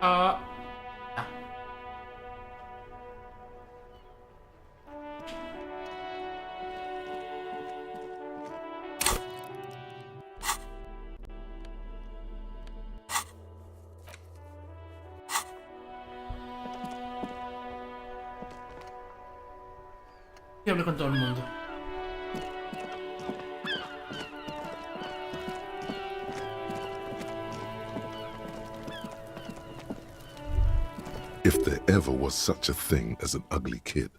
Ah. Ah. Y hablé con todo el mundo. If there ever was such a thing as an ugly kid,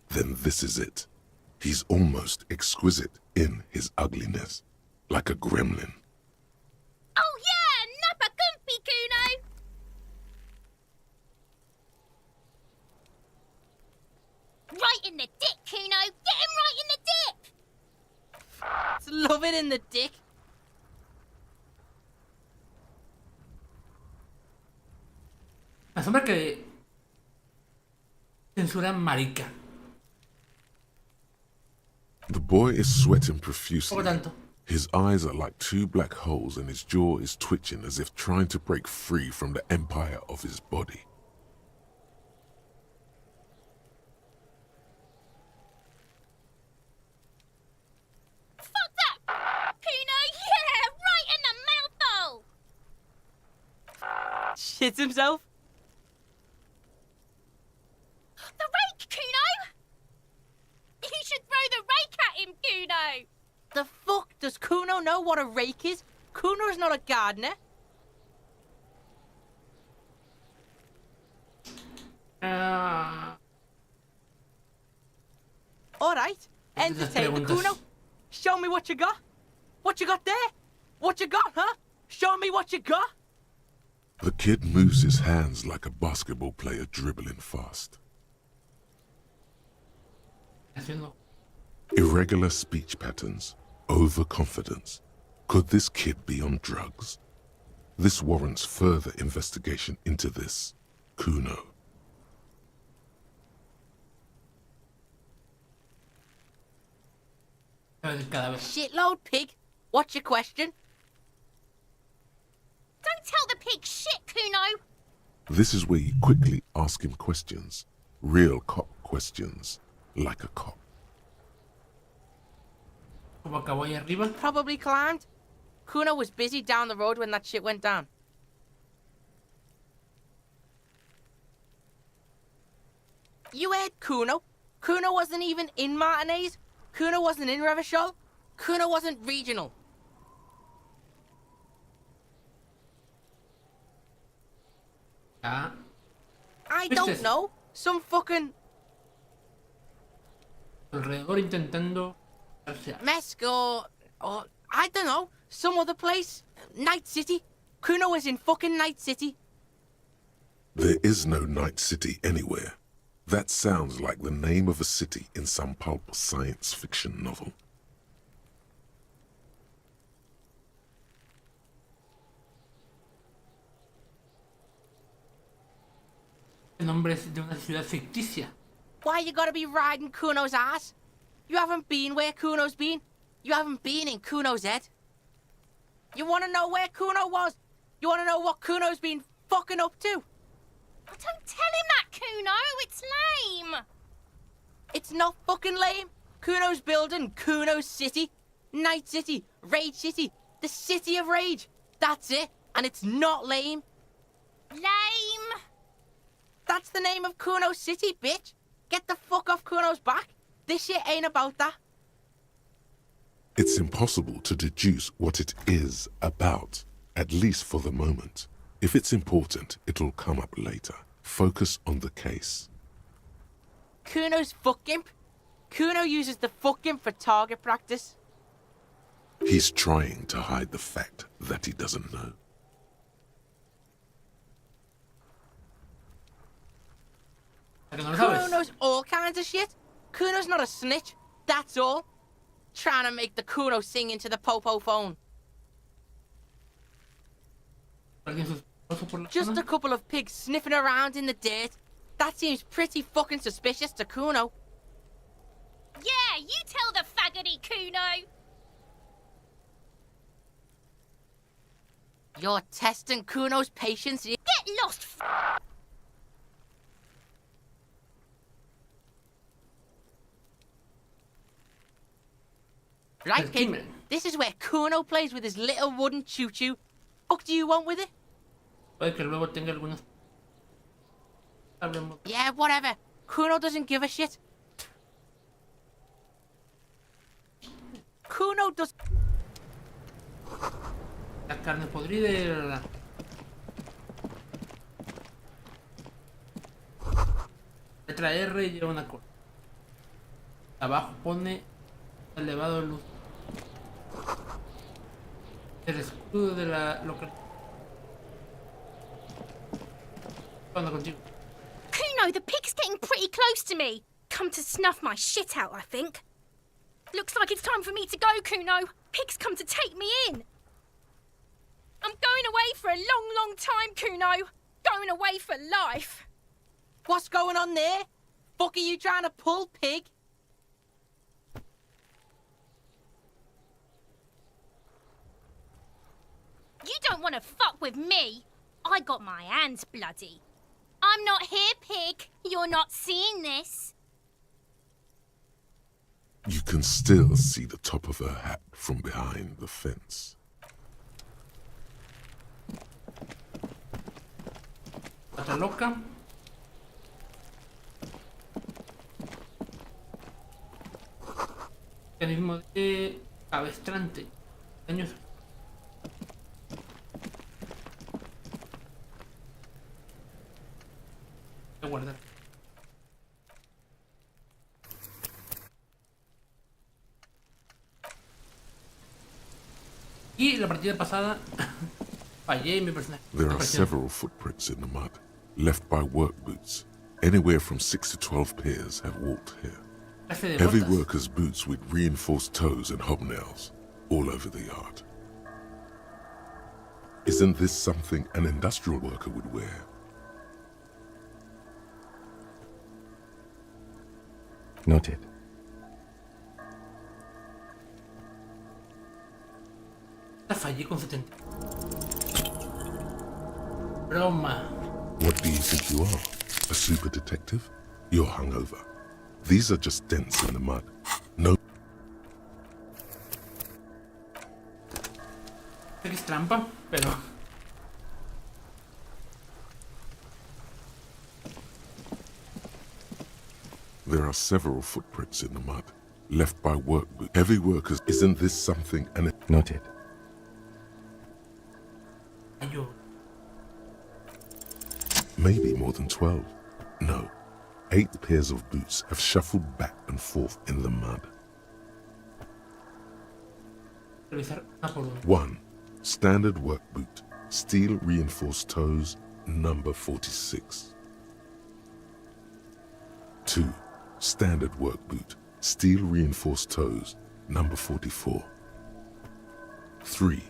then this is it. He's almost exquisite in his ugliness, like a gremlin. Oh yeah, nappa comfy, Kuno! Right in the dick, Kuno! Get him right in the dick! It's love it in the dick. Asombra que censuran marica. The boy is sweating Poco profusely. tanto. His eyes are like two black holes and his jaw is twitching as if trying to break free from the empire of his body. Fuck that! Kuno, yeah! Right in the mouthhole! Shits himself. The rake, Kuno! You should throw the rake at him, Kuno! The fuck? Does Kuno know what a rake is? Kuno is not a gardener. Ah. Alright, entertain the Kuno. Show me what you got. What you got there? What you got, huh? Show me what you got. The kid moves his hands like a basketball player dribbling fast. Haciendo. Irregular speech patterns, overconfidence. Could this kid be on drugs? This warrants further investigation into this Kuno. El cadáver. Shitload pig. What's your question? Don't tell the pig shit, Kuno! This is where you quickly ask him questions. Real cop questions. Like a cop. Como acabó ahí arriba. Probably climbed. Kuno was busy down the road when that shit went down. You heard Kuno? Kuno wasn't even in Martinez. Kuno wasn't in Revachol. Kuno wasn't regional. Ah. I don't ¿Viste? know. Some fucking Alrededor intentando. Mesco or I don't know. Some other place. Night City. Kuno was in fucking Night City. There is no Night City anywhere. That sounds like the name of a city in some pulp science fiction novel. El nombre es de una ciudad ficticia. Why you gotta be riding Kuno's ass? You haven't been where Kuno's been. You haven't been in Kuno's head. You wanna know where Kuno was? You wanna know what Kuno's been fucking up to? Oh, don't tell him that, Kuno! It's lame! It's not fucking lame. Kuno's building Kuno's City. Night City. Rage City. The City of Rage. That's it. And it's not lame. Lame! That's the name of Kuno's City, bitch. Get the fuck off Kuno's back. This shit ain't about that. It's impossible to deduce what it is about, at least for the moment. If it's important, it'll come up later. Focus on the case. Kuno's fuck gimp. Kuno uses the fuck gimp for target practice. He's trying to hide the fact that he doesn't know. ¿A que no lo Kuno sabes? knows all kinds of shit. Kuno's not a snitch. That's all. Trying to make the Kuno sing into the popo phone. ¿Alguien sospechoso por la Just zona? a couple of pigs sniffing around in the dirt. That seems pretty fucking suspicious to Kuno. Yeah, you tell the faggoty, Kuno! You're testing Kuno's patience. Get lost. Right, El kid. crimen. This is where Kuno plays with his little wooden choo-choo. What do you want with it? Puede que luego tenga algunas. Hablemos. Yeah, whatever. Kuno doesn't give a shit. Kuno does... La carne podrida y la. Letra R y lleva una cosa. Abajo pone elevado luz. El escudo de la local. Cuando contigo. Kuno, the pig's getting pretty close to me. Come to snuff my shit out, I think. Looks like it's time for me to go, Kuno. Pig's come to take me in. I'm going away for a long, long time, Kuno. Going away for life. What's going on there? Fuck are you trying to pull, pig? You don't want to fuck with me. I got my hands bloody. I'm not here, pig. You're not seeing this. You can still see the top of her hat from behind the fence. Otra loca. Mecanismo de cabestrante. Años. Voy a guardar. Y la partida pasada fallé y mi personaje. There are several footprints in the mud, left by work boots. Anywhere from 6 to 12 pairs have walked here. Clase de Heavy botas. workers' boots with reinforced toes and hobnails all over the yard. Isn't this something an industrial worker would wear? Noted. La fallé con 70. Broma. What do you think you are? A super detective? You're hungover. These are just dents in the mud. No. Sé que es trampa, pero. There are several footprints in the mud, left by work boots. Heavy workers. Isn't this something an... Noted. Yo. Maybe more than 12. No. 8 pairs of boots have shuffled back and forth in the mud. Revisar una por una. 1. Standard work boot, steel reinforced toes, number 46. 2. Standard work boot, steel reinforced toes, number 44. 3.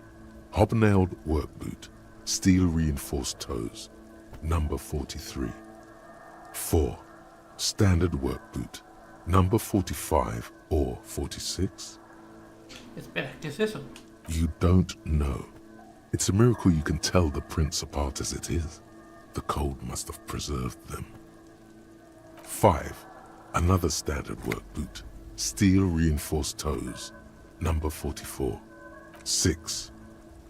Hobnailed work boot, steel reinforced toes, number 43. 4. Standard work boot, number 45 or 46. Espera, ¿qué es eso? You don't know. It's a miracle you can tell the prints apart as it is. The cold must have preserved them. 5. Another standard work boot, steel reinforced toes, number 44. 6.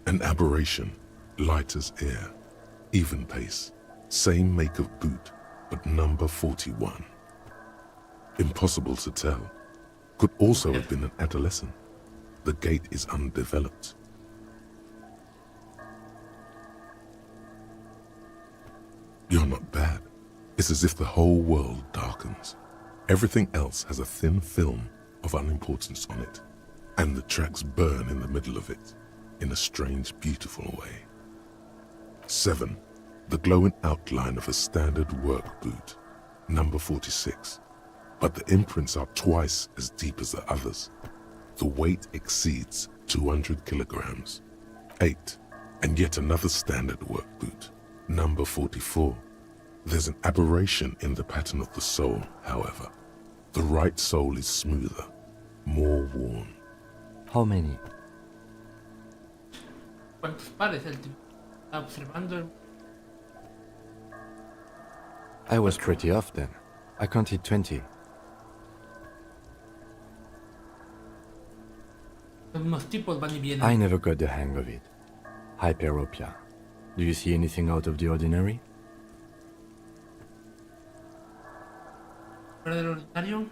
An aberration, light as air, even pace, same make of boot, but number 41. Impossible to tell. Could also have been an adolescent. The gait is undeveloped. You're not bad. It's as if the whole world darkens. Everything else has a thin film of unimportance on it, and the tracks burn in the middle of it, in a strange, beautiful way. 7. The glowing outline of a standard work boot, number 46, but the imprints are twice as deep as the others. The weight exceeds 200 kilograms. 8. And yet another standard work boot, number 44. There's an aberration in the pattern of the sole, however. The right sole is smoother, more worn. How many? ¿Cuántos pares el tipo? Está observando el. I was pretty off then. I counted 20. Los mismos tipos van y vienen. I never got the hang of it. Hyperopia. Do you see anything out of the ordinary? Fuera del ordinario.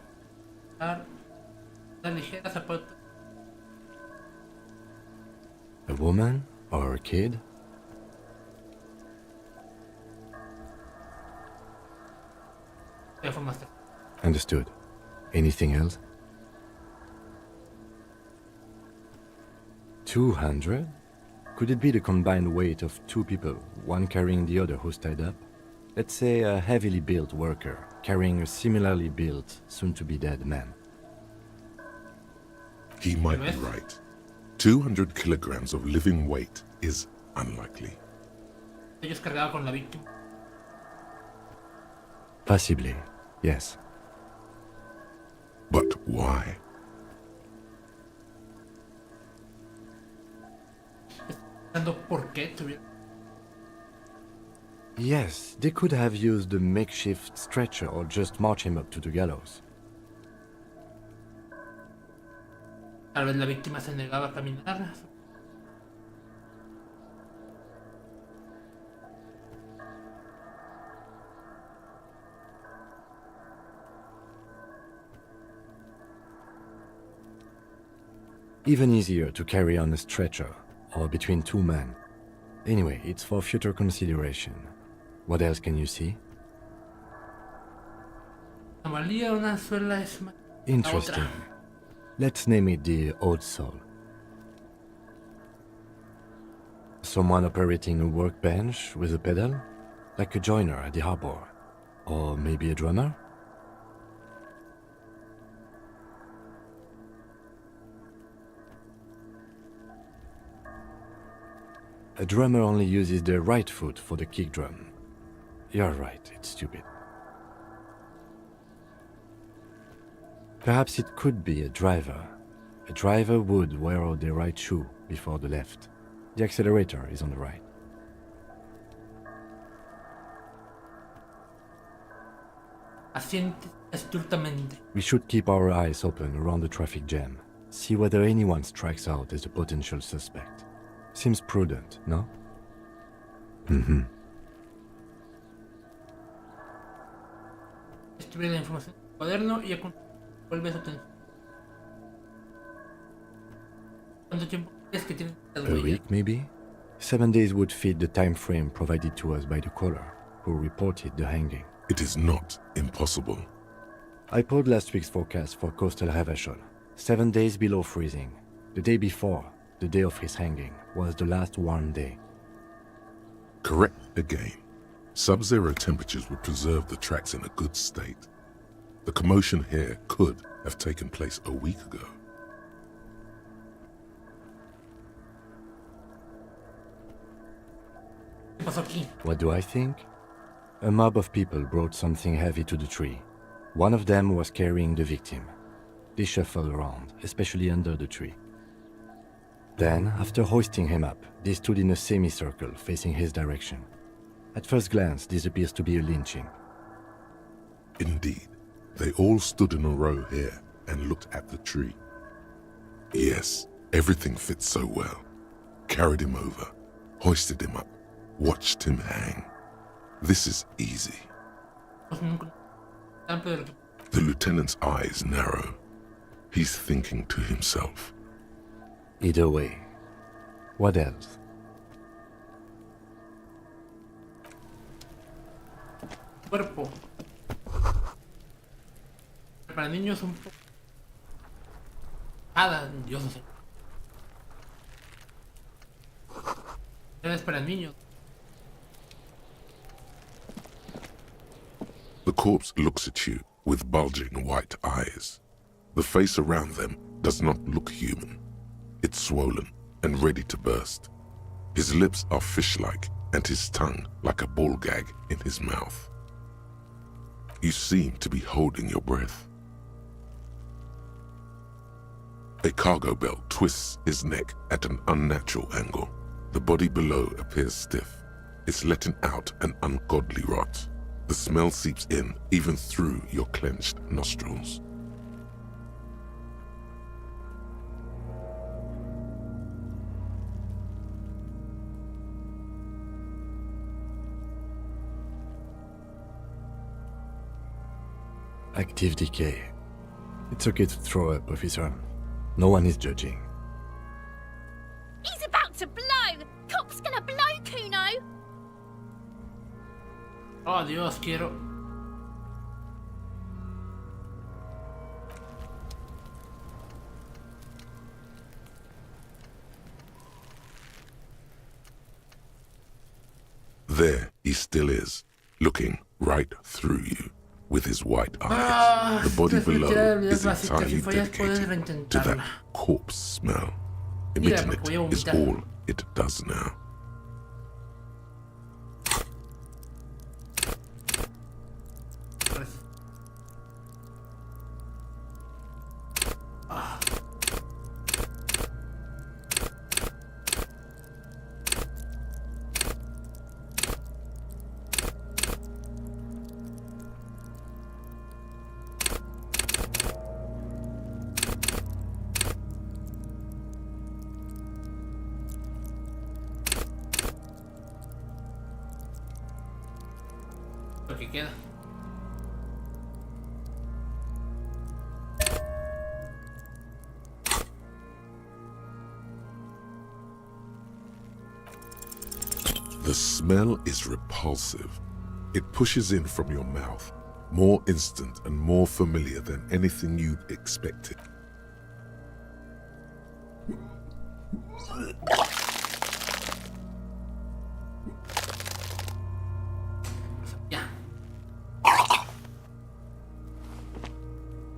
Las ligeras zapatos. A woman? Or a kid? De forma extraña. Understood. Anything else? 200? Could it be the combined weight of two people, one carrying the other who's tied up? Let's say a heavily built worker carrying a similarly built, soon-to-be-dead man. He might be right. 200 kilograms of living weight is unlikely. Ellos cargaban con la víctima. Possibly, yes. But why? Pensando por qué tuvieron. Yes, they could have used a makeshift stretcher or just march him up to the gallows. Tal vez la víctima se negaba a caminar. Even easier to carry on a stretcher, or between two men. Anyway, it's for future consideration. What else can you see? Anomalía, una suela es más. Interesting. Let's name it the Old Soul. Someone operating a workbench with a pedal? Like a joiner at the harbor. Or maybe a drummer? A drummer only uses their right foot for the kick drum. You're right, it's stupid. Perhaps it could be a driver. A driver would wear out their right shoe before the left. The accelerator is on the right. Asiente astutamente. We should keep our eyes open around the traffic jam. See whether anyone strikes out as a potential suspect. Seems prudent, no? Mm-hmm. Escribe la información en el cuaderno y vuelve su atención. ¿Cuánto tiempo crees que tiene las A huellas? week, maybe? 7 days would fit the time frame provided to us by the caller, who reported the hanging. It is not impossible. I pulled last week's forecast for coastal Revachol. 7 days below freezing. The day before, the day of his hanging, was the last warm day. Correct again. Sub-zero temperatures would preserve the tracks in a good state. The commotion here could have taken place a week ago. ¿Qué pasó aquí? What do I think? A mob of people brought something heavy to the tree. One of them was carrying the victim. They shuffled around, especially under the tree. Then, after hoisting him up, they stood in a semicircle facing his direction. At first glance, this appears to be a lynching. Indeed, they all stood in a row here and looked at the tree. Yes, everything fits so well. Carried him over, hoisted him up, watched him hang. This is easy. The lieutenant's eyes narrow. He's thinking to himself. Either way. What else? Cuerpo. Para niños un poco. Nada, Dios no sé. Es para niños. The corpse looks at you with bulging white eyes. The face around them does not look human. It's swollen and ready to burst. His lips are fish-like and his tongue like a ball gag in his mouth. You seem to be holding your breath. A cargo belt twists his neck at an unnatural angle. The body below appears stiff. It's letting out an ungodly rot. The smell seeps in even through your clenched nostrils. Active decay. It's okay to throw up, officer. No one is judging. He's about to blow! Cop's gonna blow, Kuno! Oh, Dios, quiero. There he still is, looking right through you with his white eyes. The body below is entirely dedicated to that corpse smell. Emitting it is all it does now. Lo que queda. The smell is repulsive. It pushes in from your mouth, more instant and more familiar than anything you'd expected. Ya.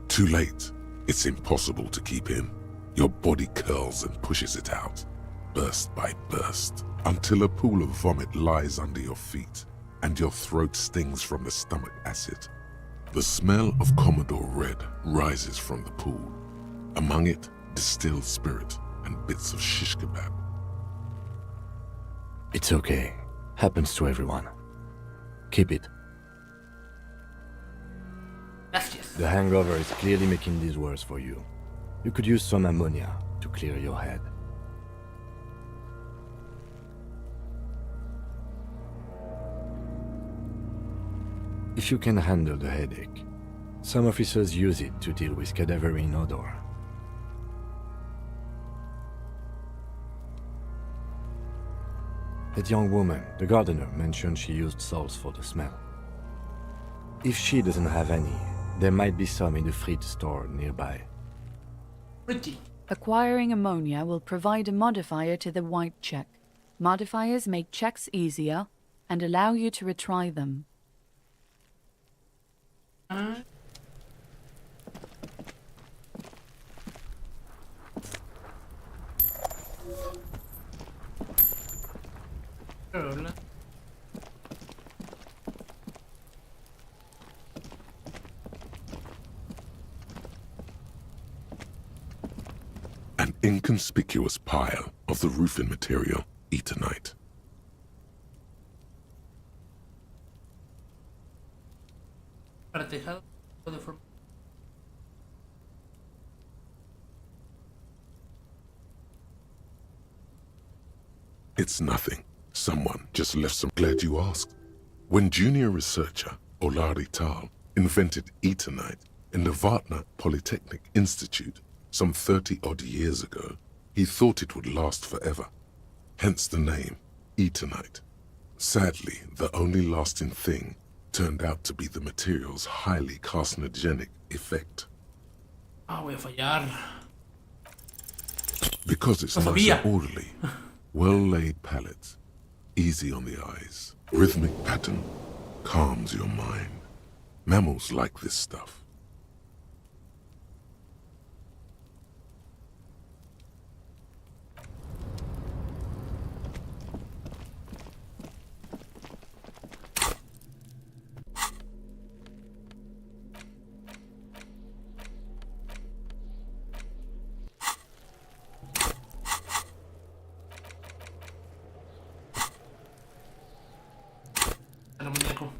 Too late. It's impossible to keep in. Your body curls and pushes it out, burst by burst, until a pool of vomit lies under your feet and your throat stings from the stomach acid. The smell of Commodore Red rises from the pool. Among it, distilled spirit and bits of shish kebab. It's okay. Happens to everyone. Keep it. Gracias. The hangover is clearly making this worse for you. You could use some ammonia to clear your head. If you can handle the headache, some officers use it to deal with cadaverine odor. That young woman, the gardener, mentioned she used salts for the smell. If she doesn't have any, there might be some in the fridge store nearby. Pretty. Acquiring ammonia will provide a modifier to the white check. Modifiers make checks easier and allow you to retry them. Hola. An inconspicuous pile of the roofing material, Eternite. Para tejado de forma. It's nothing. Someone just left some. Glad you asked. When junior researcher Olari Tal invented Eternite in the Vartna Polytechnic Institute some 30-odd years ago, he thought it would last forever. Hence the name, Eternite. Sadly, the only lasting thing turned out to be the material's highly carcinogenic effect. Ah, voy a fallar. Because it's Lo nice sabía. and orderly, well-laid palette, easy on the eyes, rhythmic pattern, calms your mind. Mammals like this stuff. El muñeco.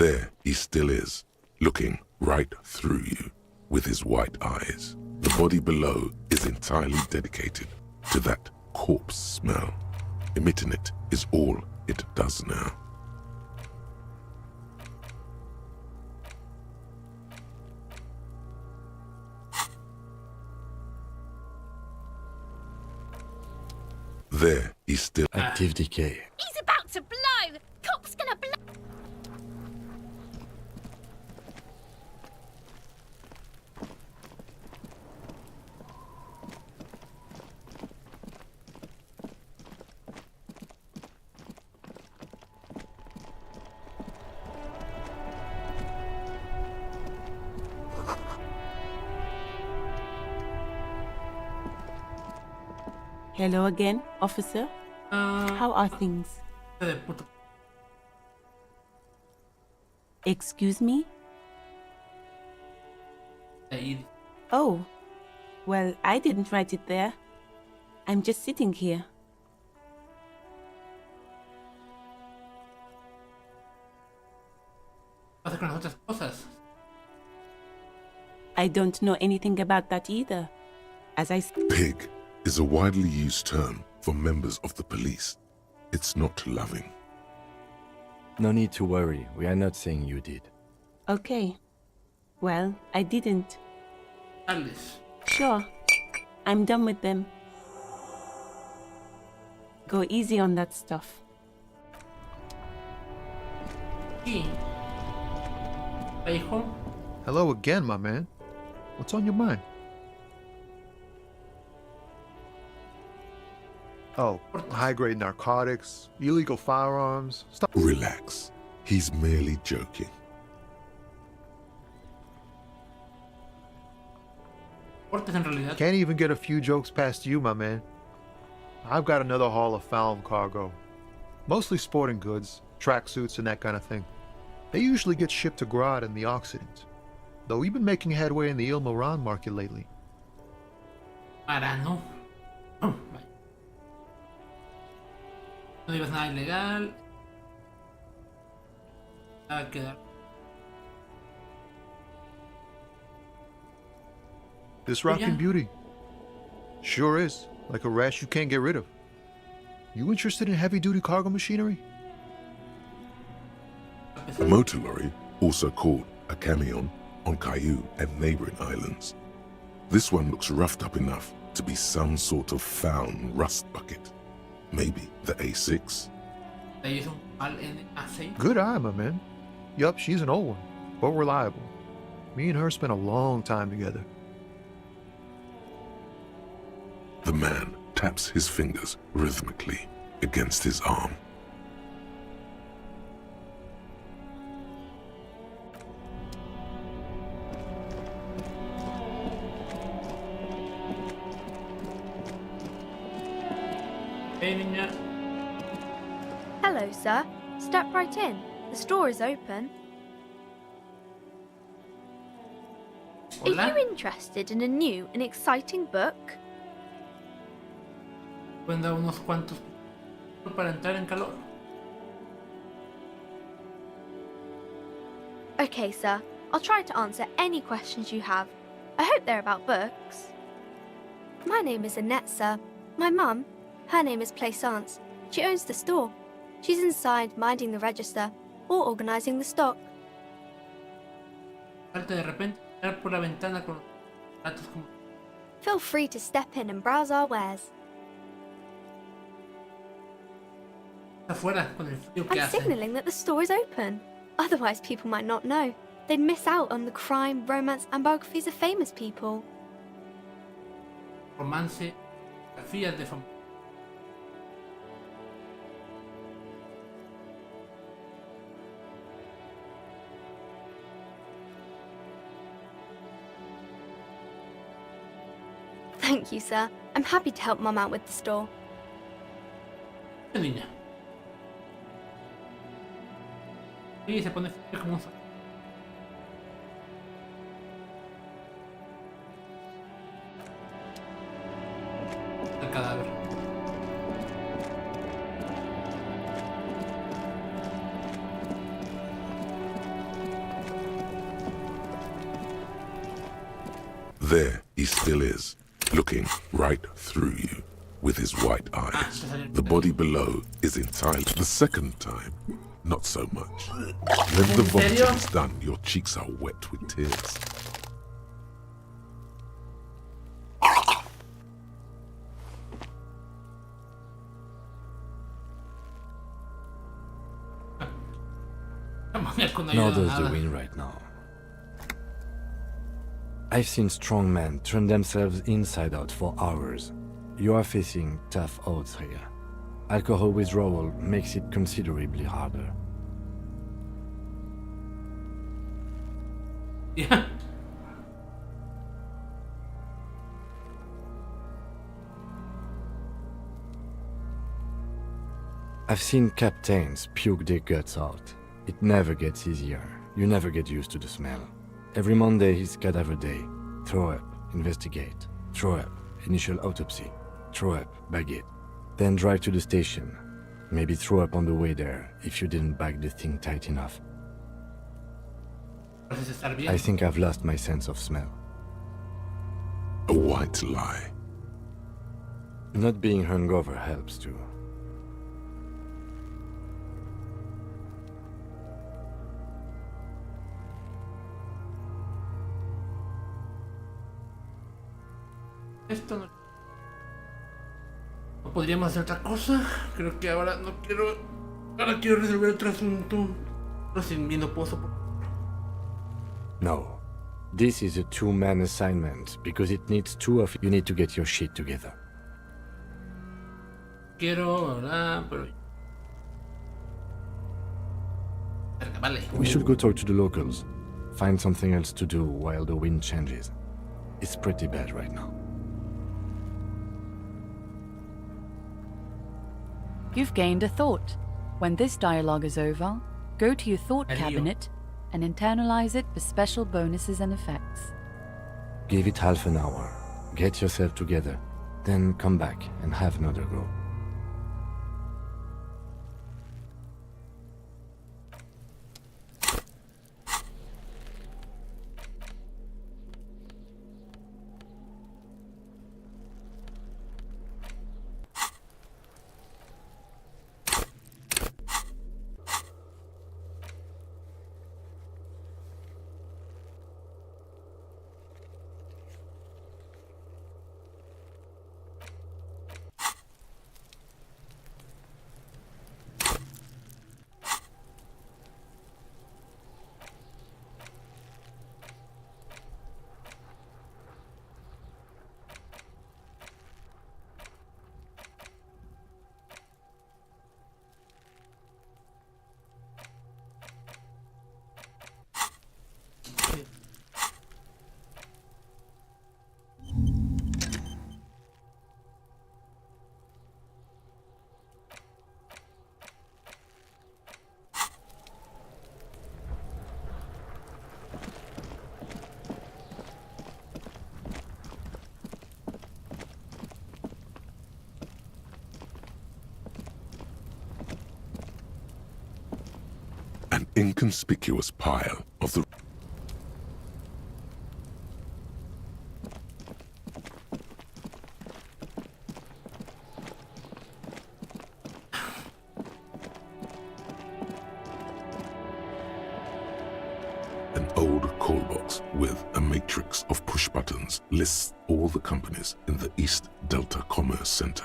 There he still is, looking right through you with his white eyes. The body below is entirely dedicated to that corpse smell. Emitting it is all it does now. There he still... Active decay. He's about to blow! Cop's gonna blow! Hello again, officer. How are things? De puto. Excuse me? Ahí. Oh, well, I didn't write it there. I'm just sitting here. Pasa con las otras cosas. I don't know anything about that either. As I Pig is a widely used term for members of the police. It's not loving. No need to worry, we are not saying you did. Okay. Well, I didn't. Alice. Sure. I'm done with them. Go easy on that stuff. Quien. Hijo. Hello again, my man. What's on your mind? Oh, high-grade narcotics, illegal firearms, stuff. Relax. He's merely joking. Portes en realidad. Can't even get a few jokes past you, my man. I've got another haul of found cargo. Mostly sporting goods, tracksuits, and that kind of thing. They usually get shipped to Grad and the Occident. Though we've been making headway in the Il Moran market lately. Marano. Oh, vaya. No digas nada ilegal. Va a quedar. This rockin' yeah. beauty. Sure is. Like a rash you can't get rid of. You interested in heavy-duty cargo machinery? A motor lorry, also called a camion, on Caillou and neighboring islands. This one looks roughed up enough to be some sort of found rust bucket. Maybe the A6? Ahí es un mal NA6. Good eye, my man. Yup, she's an old one, but reliable. Me and her spent a long time together. The man taps his fingers rhythmically against his arm. Hey, niña. Hello, sir. Step right in. The store is open. Hola. Are you interested in a new and exciting book? Pueden dar unos cuantos para entrar en calor. Okay, sir. I'll try to answer any questions you have. I hope they're about books. My name is Annette, sir. My mum, her name is Plaisance. She owns the store. She's inside minding the register or organising the stock. Salte de repente, entrar por la ventana con gatos como. Feel free to step in and browse our wares. Afuera con el frío que I'm hace. signalling that the store is open. Otherwise, people might not know. They'd miss out on the crime, romance, and biographies of famous people. Romance, biografías de famosos. Thank you, sir. I'm happy to help Mum out with the store. Niña. Y se pone frío como un saco. El cadáver. There he still is, looking right through you with his white eyes. The body below is entirely. The second time, not so much. When the vomiting is done, your cheeks are wet with tears. Nor does the wind right now. I've seen strong men turn themselves inside out for hours. You are facing tough odds here. Alcohol withdrawal makes it considerably harder. Yeah. I've seen captains puke their guts out. It never gets easier. You never get used to the smell. Every Monday is cadaver day. Throw up, investigate. Throw up, initial autopsy. Throw up, bag it. Then drive to the station. Maybe throw up on the way there if you didn't bag the thing tight enough. I think I've lost my sense of smell. A white lie. Not being hungover helps too. Esto no... ¿No podríamos hacer otra cosa? Creo que ahora no quiero... Ahora quiero resolver otro asunto. No sin mí no puedo soportar. No. This is a two-man assignment because it needs two of you. You need to get your shit together. Quiero, ¿verdad? Pero... Verga, vale. We should go talk to the locals. Find something else to do while the wind changes. It's pretty bad right now. You've gained a thought. When this dialogue is over, go to your thought cabinet and internalize it for special bonuses and effects. Give it half an hour. Get yourself together. Then come back and have another go. An inconspicuous pile of the... An old call box with a matrix of push buttons lists all the companies in the East Delta Commerce Center.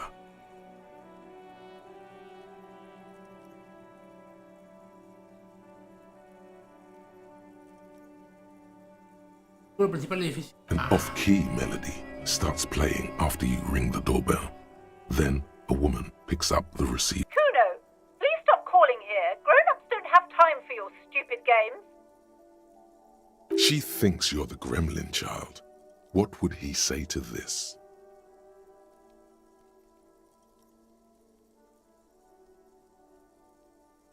An off-key melody starts playing after you ring the doorbell. Then a woman picks up the receiver. Kuno, please stop calling here. Grown-ups don't have time for your stupid games. She thinks you're the gremlin child. What would he say to this?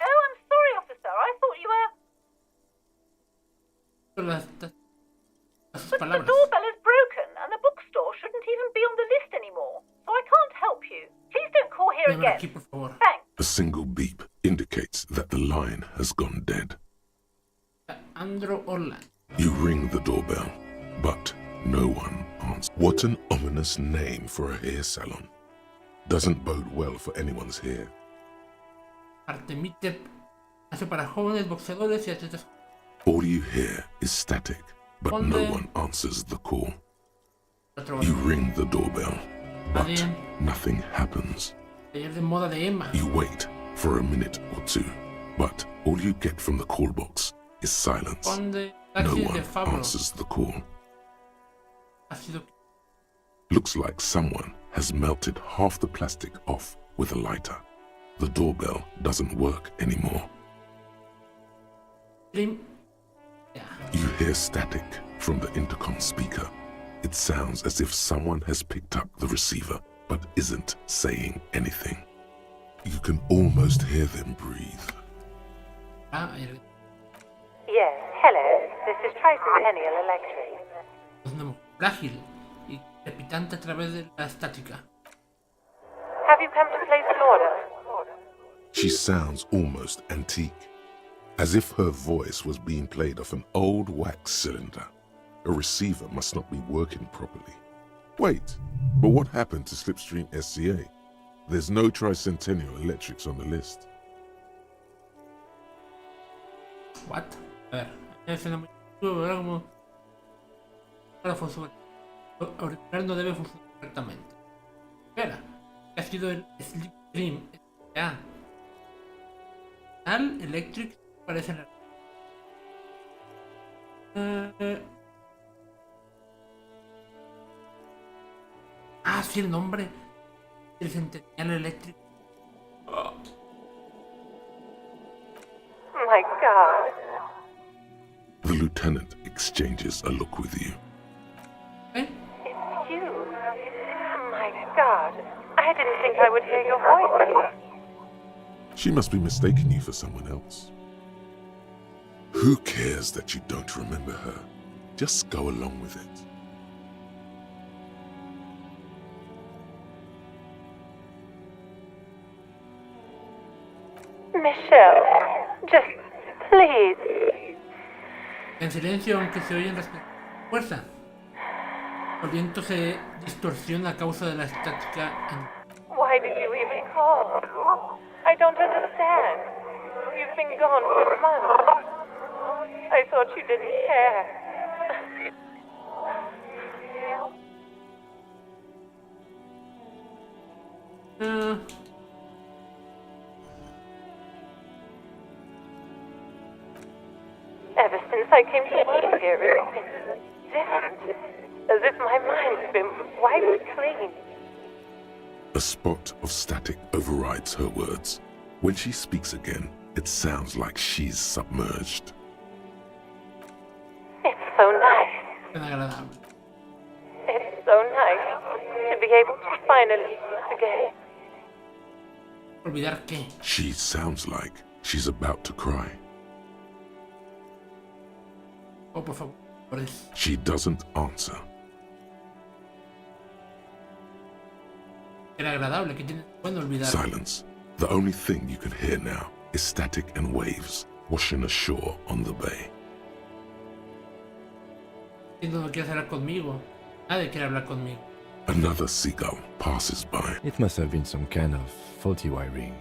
Oh, I'm sorry, officer. I thought you were... But the doorbell is broken, and the bookstore shouldn't even be on the list anymore, so I can't help you. Please don't call here again. Thanks. A single beep indicates that the line has gone dead. You ring the doorbell, but No one answers. What an ominous name for a hair salon. Doesn't bode well for anyone's hair. Parte Meetup hace para jóvenes boxeadores y atletas. All you hear is static, but no one answers the call. You ring the doorbell, but nothing happens. Taller de moda de Emma. You wait for a minute or two, but all you get from the call box is silence. No one answers the call. Looks like someone has melted half the plastic off with a lighter. The doorbell doesn't work anymore. You hear static from the intercom speaker. It sounds as if someone has picked up the receiver but isn't saying anything. You can almost hear them breathe. Yes, hello. This is Tricentennial Electric. Es una mujer frágil y crepitante a través de la estática. Have you come to place an order? She sounds almost antique, as if her voice was being played off an old wax cylinder. A receiver must not be working properly. Wait, but what happened to Slipstream SCA? There's no Tricentennial Electrics on the list. What? A ver, es una ¿verdad? Como auricular no debe funcionar correctamente. Espera, ha sido el Slipstream SCA. Al Electric parece la... sí, el nombre. El Centennial Electric. Oh my God. The lieutenant exchanges a look with you. ¿Eh? It's you. Oh my God. I didn't think I would hear your voice here. She must be mistaking you for someone else. Who cares that you don't remember her? Just go along with it. Michelle, just please. En silencio, aunque se oyen fuerza. El viento se distorsiona a causa de la estática. Why did you even call? I don't understand. You've been gone for months. I thought you didn't care. Ever since I came to work here, it's been different. As if my mind's been wiped clean. A spot of static overrides her words. When she speaks again, it sounds like she's submerged. It's so nice. Agradable. It's so nice to be able to finally forget. ¿Olvidar qué? She sounds like she's about to cry. Oh, por favor. She doesn't answer. Era agradable, que tiene bueno olvidar. Silence. The only thing you can hear now is static and waves washing ashore on the bay. No quieres hablar conmigo. Nadie quiere hablar conmigo. Another seagull passes by. It must have been some kind of faulty wiring.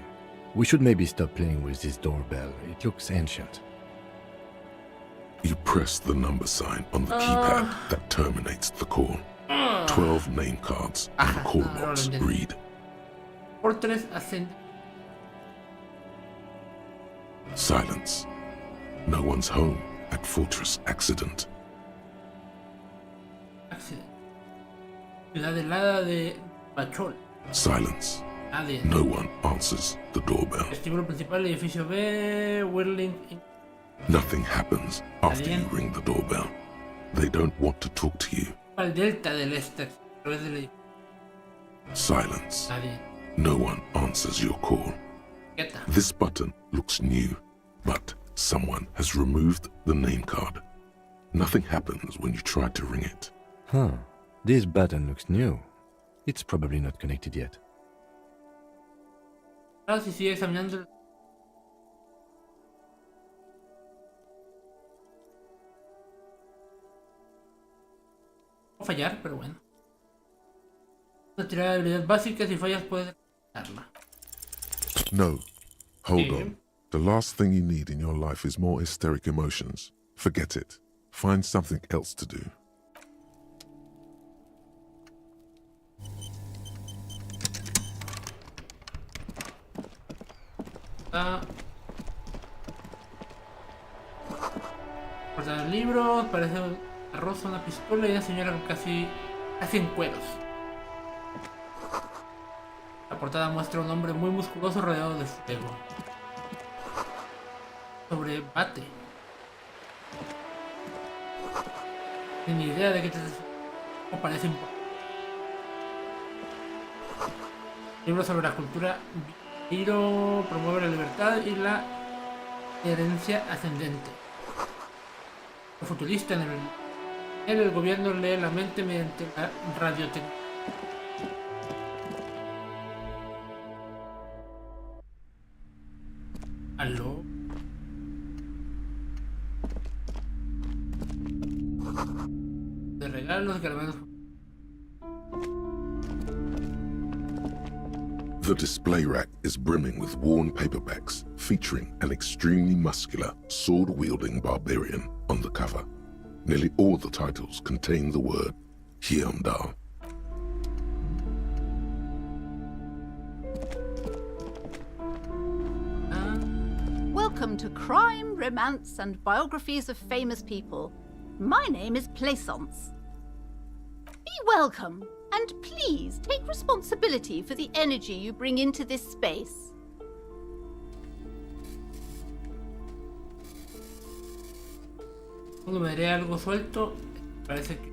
We should maybe stop playing with this doorbell. It looks ancient. You press the number sign on the keypad that terminates the call. 12 name cards on the call box read. Fortress Ascend. Silence. No one's home at Fortress Accident. Ciudad helada de Bachol. Silence. Nadie. No one answers the doorbell. Vestíbulo principal, edificio B, Whirling. Nothing happens after you ring the doorbell. They don't want to talk to you. Al delta del este. A través del edificio. Silence. Nadie. No one answers your call. Quieta. This button looks new, but someone has removed the name card. Nothing happens when you try to ring it. Huh. This button looks new. It's probably not connected yet. Ahora si sigue examinando. fallar, pero bueno. Una tirada de habilidad básica, si fallas puedes darla. No. Hold Sí. on. The last thing you need in your life is more hysteric emotions. Forget it. Find something else to do. Portada del libro, parece una rosa, una pistola y una señora casi en cueros. La portada muestra a un hombre muy musculoso rodeado de fuego. Sobre Parte. Ni idea de qué parece importante. Libro sobre la cultura Viro promueve la libertad y la herencia ascendente. El futurista en el gobierno lee la mente mediante la radiotecnología. ¿Aló? De regalos que al menos... The display rack is brimming with worn paperbacks featuring an extremely muscular, sword-wielding barbarian on the cover. Nearly all the titles contain the word Hyundai. Welcome to Crime, Romance, and Biographies of Famous People. My name is Plaisance. Be welcome, and please take responsibility for the energy you bring into this space. Cuando me haré algo suelto, parece que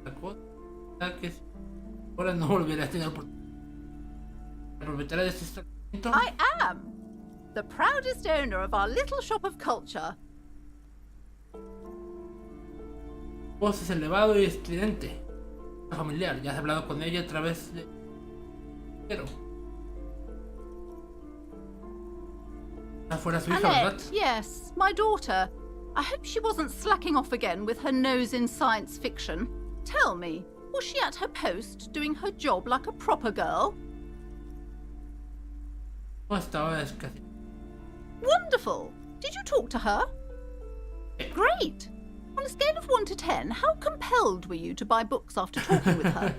la cosa que ahora no volverás a tener oportunidad. La propietaria de este establecimiento. I am the proudest owner of our little shop of culture. Voz es elevado y estridente. Familiar, ya has hablado con ella a través de... Pero... Fuera su hija, ¿verdad? Annette, yes, my daughter. I hope she wasn't slacking off again with her nose in science fiction. Tell me, was she at her post doing her job like a proper girl? No estaba casi. Wonderful! Did you talk to her? Great! On a scale of 1 to 10, how compelled were you to buy books after talking with her?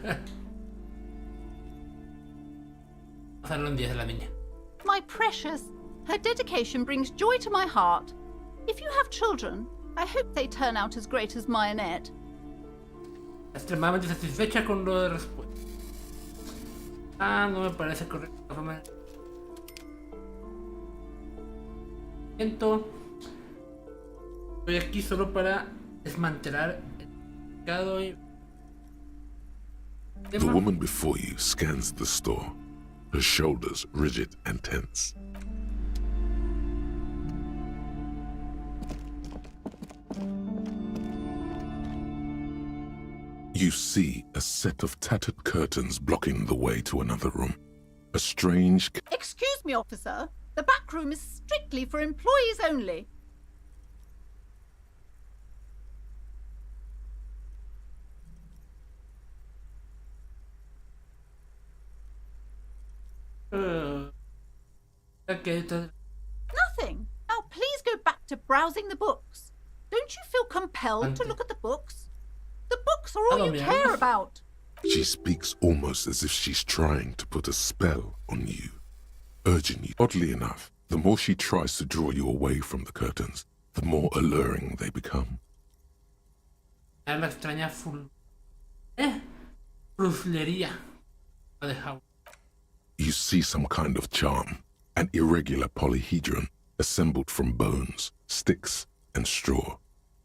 Pasaron 10 de la niña. My precious, her dedication brings joy to my heart. If you have children, I hope they turn out as great as my Annette. Extremadamente satisfecha con lo de respuesta. No me parece correcto la forma de... Estoy aquí solo para desmantelar el mercado y... The woman before you scans the store, her shoulders rigid and tense. You see a set of tattered curtains blocking the way to another room. A strange... Excuse me, officer. The back room is strictly for employees only. Nothing. Now please go back to browsing the books. Don't you feel compelled to look at the books? The books are all you care about. She speaks almost as if she's trying to put a spell on you, urging you. Oddly enough, the more she tries to draw you away from the curtains, the more alluring they become. La extraña fruslería. You see some kind of charm, an irregular polyhedron assembled from bones, sticks, and straw.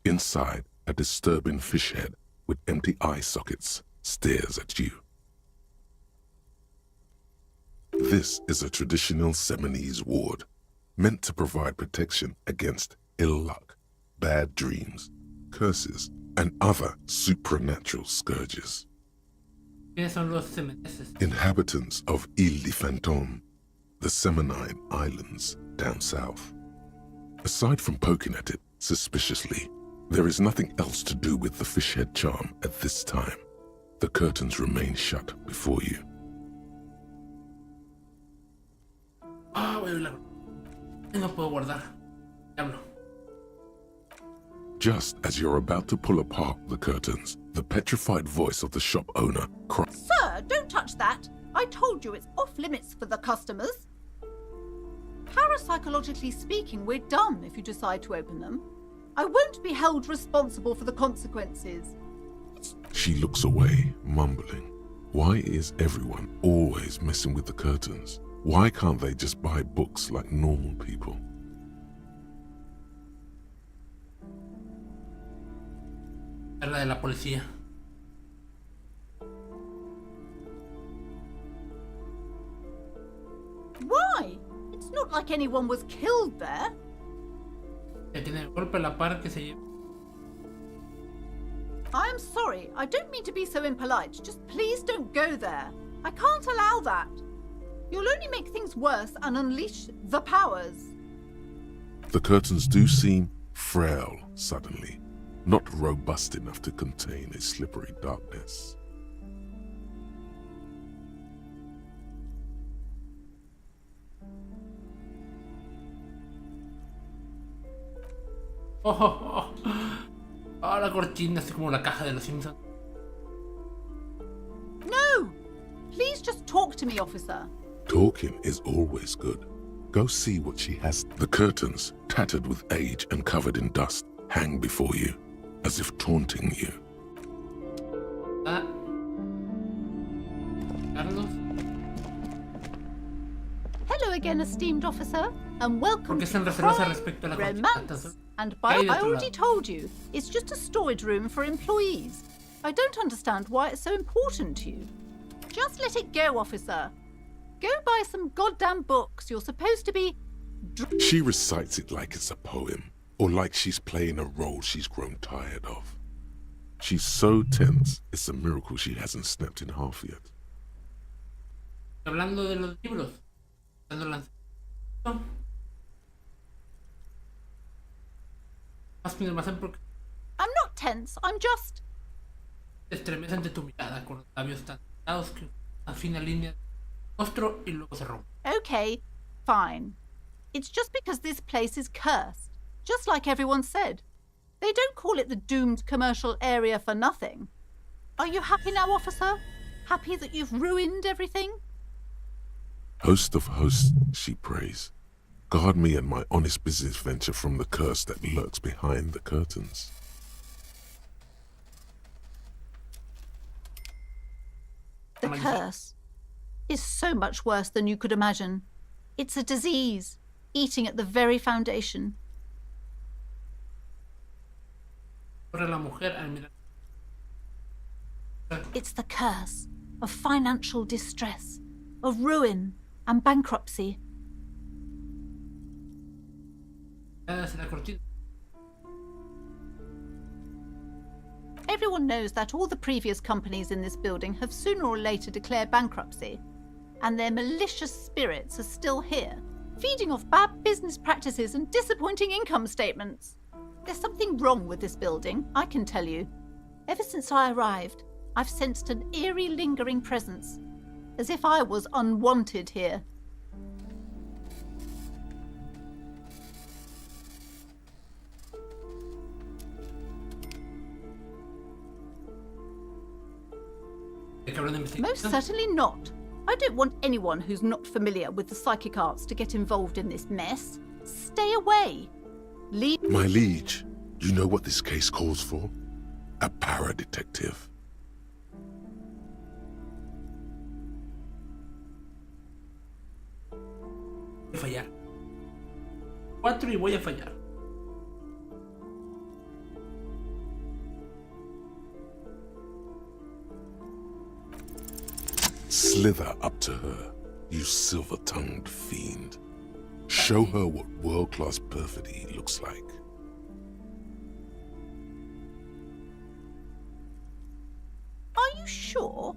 Inside, a disturbing fish head with empty eye sockets stares at you. This is a traditional Seminese ward, meant to provide protection against ill luck, bad dreams, curses, and other supernatural scourges. ¿Quiénes son los semeneses? Inhabitants of Ile de Fantôme, the Semenine Islands down south. Aside from poking at it suspiciously, there is nothing else to do with the fish head charm at this time. The curtains remain shut before you. Ah, voy a ver la... No puedo guardar. Diablo. Just as you're about to pull apart the curtains, the petrified voice of the shop owner cries. Sir, don't touch that. I told you it's off limits for the customers. Parapsychologically speaking, we're done if you decide to open them. I won't be held responsible for the consequences. She looks away, mumbling. Why is everyone always messing with the curtains? Why can't they just buy books like normal people? Es la de la policía. Why? It's not like anyone was killed there. Ya tiene el golpe a la par que se lleva. I'm sorry, I don't mean to be so impolite. Just please don't go there. I can't allow that. You'll only make things worse and unleash the powers. The curtains do seem frail suddenly, not robust enough to contain a slippery darkness. Oh, oh, oh. Ah, la cortina, así como la caja de los Simpsons. No! Please just talk to me, officer. Talking is always good. Go see what she has. The curtains, tattered with age and covered in dust, hang before you, as if taunting you. Ah. Carlos. Hello again, esteemed officer, and welcome ¿Por qué to están reservadas Crime, respecto a la Romance. And ¿Qué hay de I otro already lado? told you, it's just a storage room for employees. I don't understand why it's so important to you. Just let it go, officer. Go buy some goddamn books. You're supposed to be... She recites it like it's a poem, or like she's playing a role she's grown tired of. She's so tense, it's a miracle she hasn't snapped in half yet. Hablando de los libros. Dando lanzamiento. Más mi almacén porque I'm not tense, I'm just... te estremece ante tu mirada con los labios tan cerrados que una fina línea de rostro y luego se rompe. Okay, fine. It's just because this place is cursed, just like everyone said. They don't call it the doomed commercial area for nothing. Are you happy now, officer? Happy that you've ruined everything? Host of hosts, she prays. Guard me and my honest business venture from the curse that lurks behind the curtains. The curse is so much worse than you could imagine. It's a disease, eating at the very foundation. Corre la mujer al mirar. It's the curse of financial distress, of ruin and bankruptcy. Hacia la cortina. Everyone knows that all the previous companies in this building have sooner or later declared bankruptcy, and their malicious spirits are still here, feeding off bad business practices and disappointing income statements. There's something wrong with this building, I can tell you. Ever since I arrived, I've sensed an eerie lingering presence, as if I was unwanted here. Most certainly not. I don't want anyone who's not familiar with the psychic arts to get involved in this mess. Stay away. Leave. My liege, do you know what this case calls for? A para-detective. Voy a fallar. 4 y voy a fallar. Slither up to her, you silver-tongued fiend. Show her what world-class perfidy looks like. Are you sure?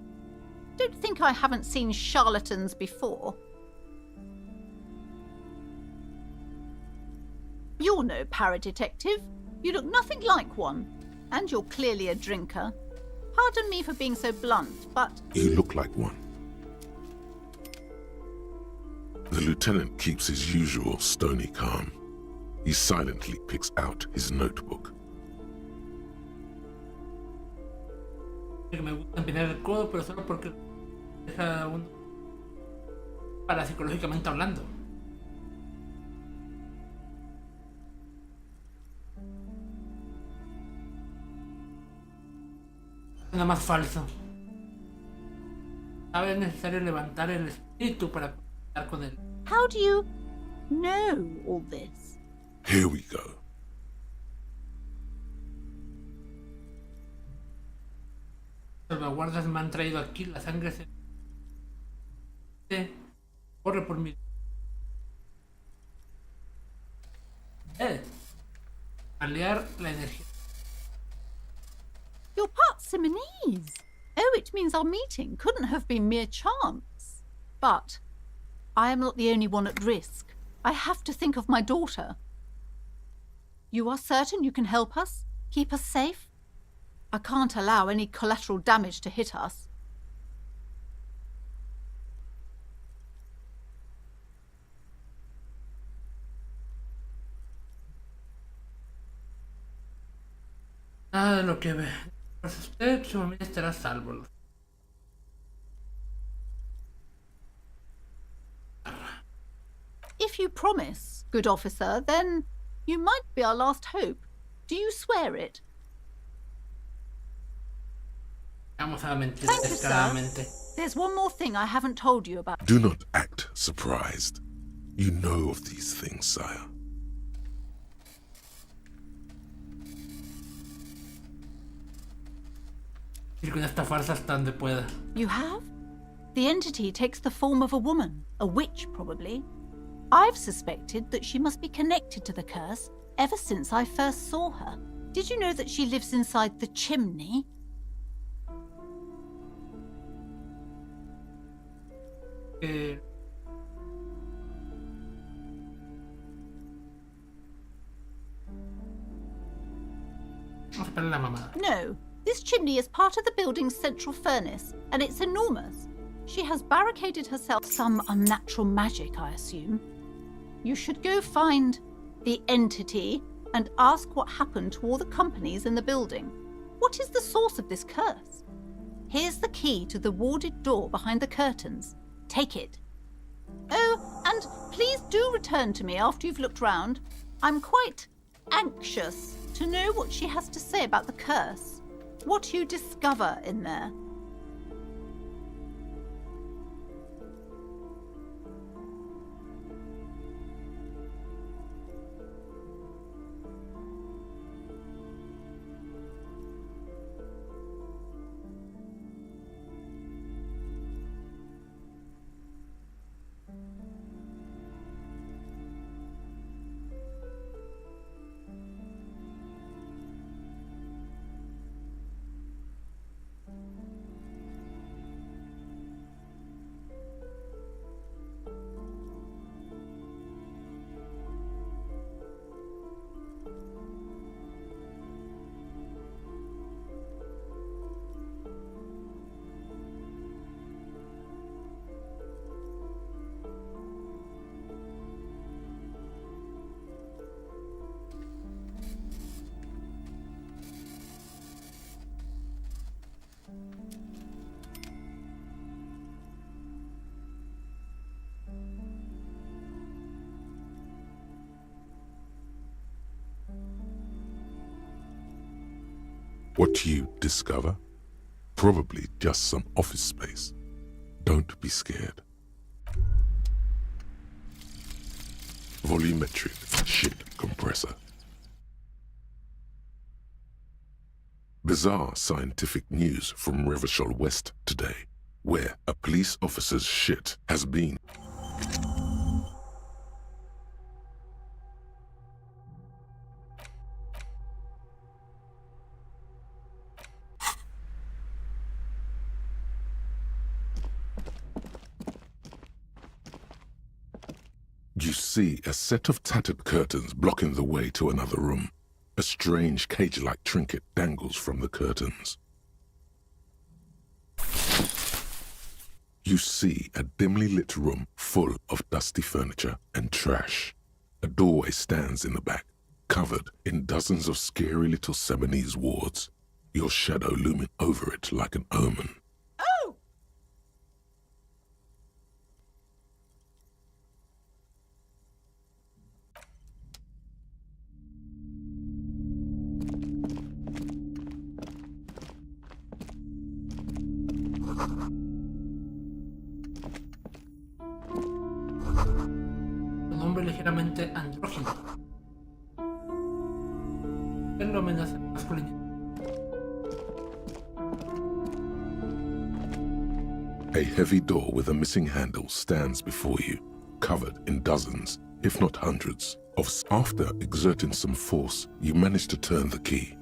Don't think I haven't seen charlatans before. You're no para-detective. You look nothing like one. And you're clearly a drinker. Pardon me for being so blunt, but You look like one. The lieutenant keeps his usual stony calm. He silently picks out his notebook. Que me gusta empinar el codo, pero solo porque deja uno para psicológicamente hablando. Nada más falso. A veces es necesario levantar el espíritu para conectar con él. how do you know all this? Here we go. Salvaguardas me han traído aquí, la sangre se corre por mi... Aliar la energía. You're part Simonese. Oh, it means our meeting couldn't have been mere chance. But I am not the only one at risk. I have to think of my daughter. You are certain you can help us? Keep us safe? I can't allow any collateral damage to hit us. Nada de lo que ve. Pues usted, su familia estará a salvo. If you promise, good officer, then you might be our last hope. Do you swear it? Vamos a mentir Thank you, sir. descaradamente. There's one more thing I haven't told you about. Do not act surprised. You know of these things, sire. Ir con esta farsa hasta donde pueda. You have? The entity takes the form of a woman, a witch probably. I've suspected that she must be connected to the curse ever since I first saw her. Did you know that she lives inside the chimney? Eh, Vamos a esperar la mamada. No, this chimney is part of the building's central furnace, and it's enormous. She has barricaded herself. Some unnatural magic, I assume. You should go find the entity and ask what happened to all the companies in the building. What is the source of this curse? Here's the key to the warded door behind the curtains. Take it. Oh, and please do return to me after you've looked round. I'm quite anxious to know what she has to say about the curse. What you discover in there. What you discover? Probably just some office space. Don't be scared. Volumetric shit compressor. Bizarre scientific news from Revachol West today, where a police officer's shit has been... You see a set of tattered curtains blocking the way to another room. A strange cage-like trinket dangles from the curtains. You see a dimly lit room full of dusty furniture and trash. A doorway stands in the back, covered in dozens of scary little Seminese wards, your shadow looming over it like an omen. Oh! Un hombre ligeramente andrógino. Él lo amenaza la masculinidad. A heavy door with a missing handle stands before you, covered in dozens, if not hundreds, of... After exerting some force, you manage to turn the key.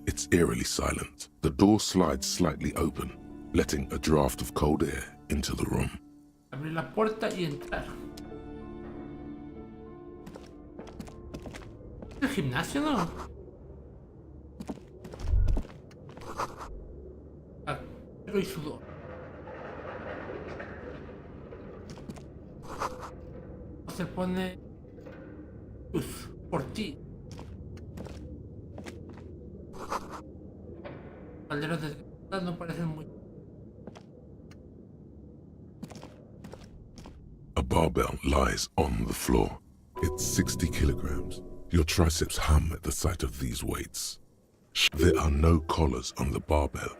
It's eerily silent. The door slides slightly open, letting a draft of cold air into the room. Abrir la puerta y entrar. ¿El gimnasio no? Pero y sudor. Se pone luz por ti. Calderos desgastados no parecen muy. A barbell lies on the floor. It's 60 kilograms. Your triceps hum at the sight of these weights. There are no collars on the barbell.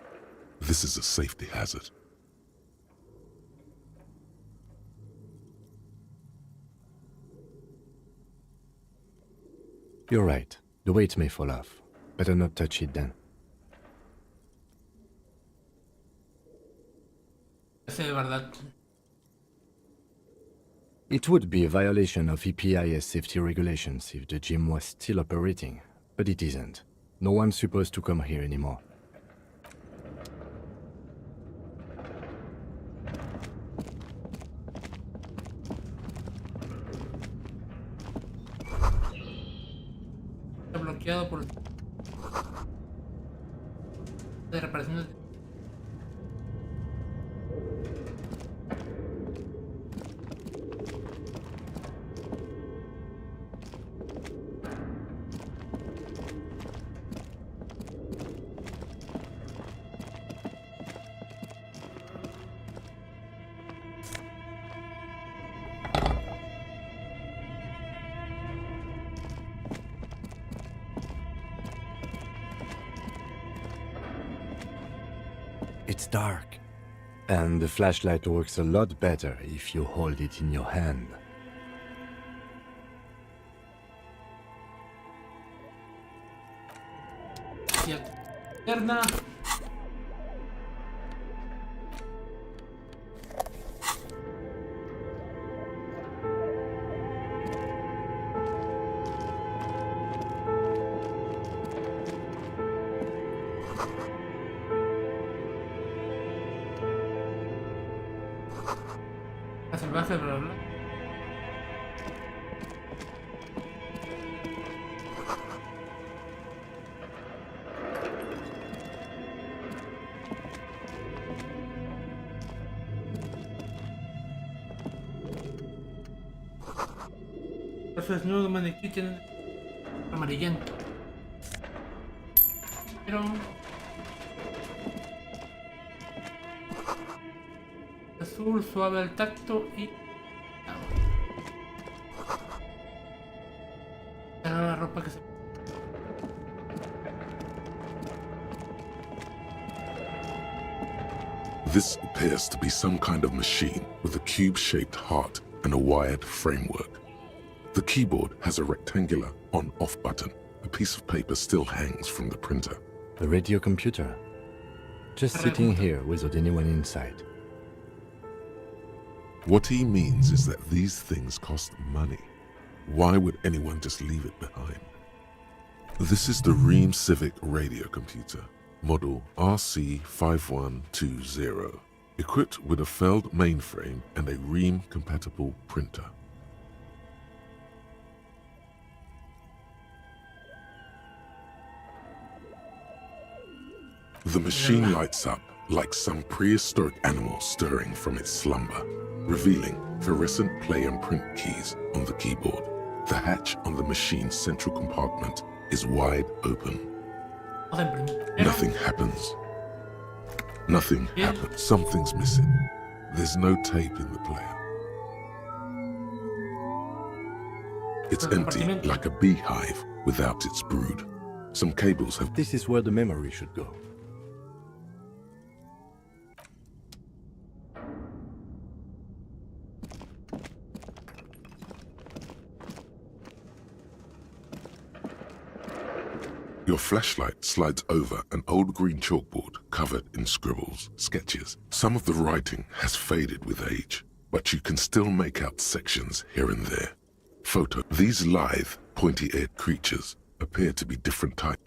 This is a safety hazard. You're right. The weight may fall off. Better not touch it then. Ese de verdad. It would be a violation of EPIS safety regulations if the gym was still operating, but it isn't. No one's supposed to come here anymore. Está bloqueado por de reparaciones. It's dark. And the flashlight works a lot better if you hold it in your hand. Cierto. Interna. La salvaje, bla bla. Los desnudos maniquí tienen amarillento. Pero azul suave al tacto y era la ropa que se This appears to be some kind of machine with a cube-shaped heart and a wired framework. The keyboard has a rectangular on-off button. A piece of paper still hangs from the printer. A radio computer. Just sitting here without anyone inside. What he means is that these things cost money. Why would anyone just leave it behind? This is the Ream Civic radio computer, model RC5120, equipped with a Feld mainframe and a Ream-compatible printer. The machine lights up like some prehistoric animal stirring from its slumber, revealing fluorescent play and print keys on the keyboard. The hatch on the machine's central compartment is wide open. Nothing happens. Nothing happens. Something's missing. There's no tape in the player. It's empty, like a beehive without its brood. Some cables have... This is where the memory should go. Your flashlight slides over an old green chalkboard covered in scribbles, sketches. Some of the writing has faded with age, but you can still make out sections here and there. Photo. These lithe, pointy-eared creatures appear to be different types.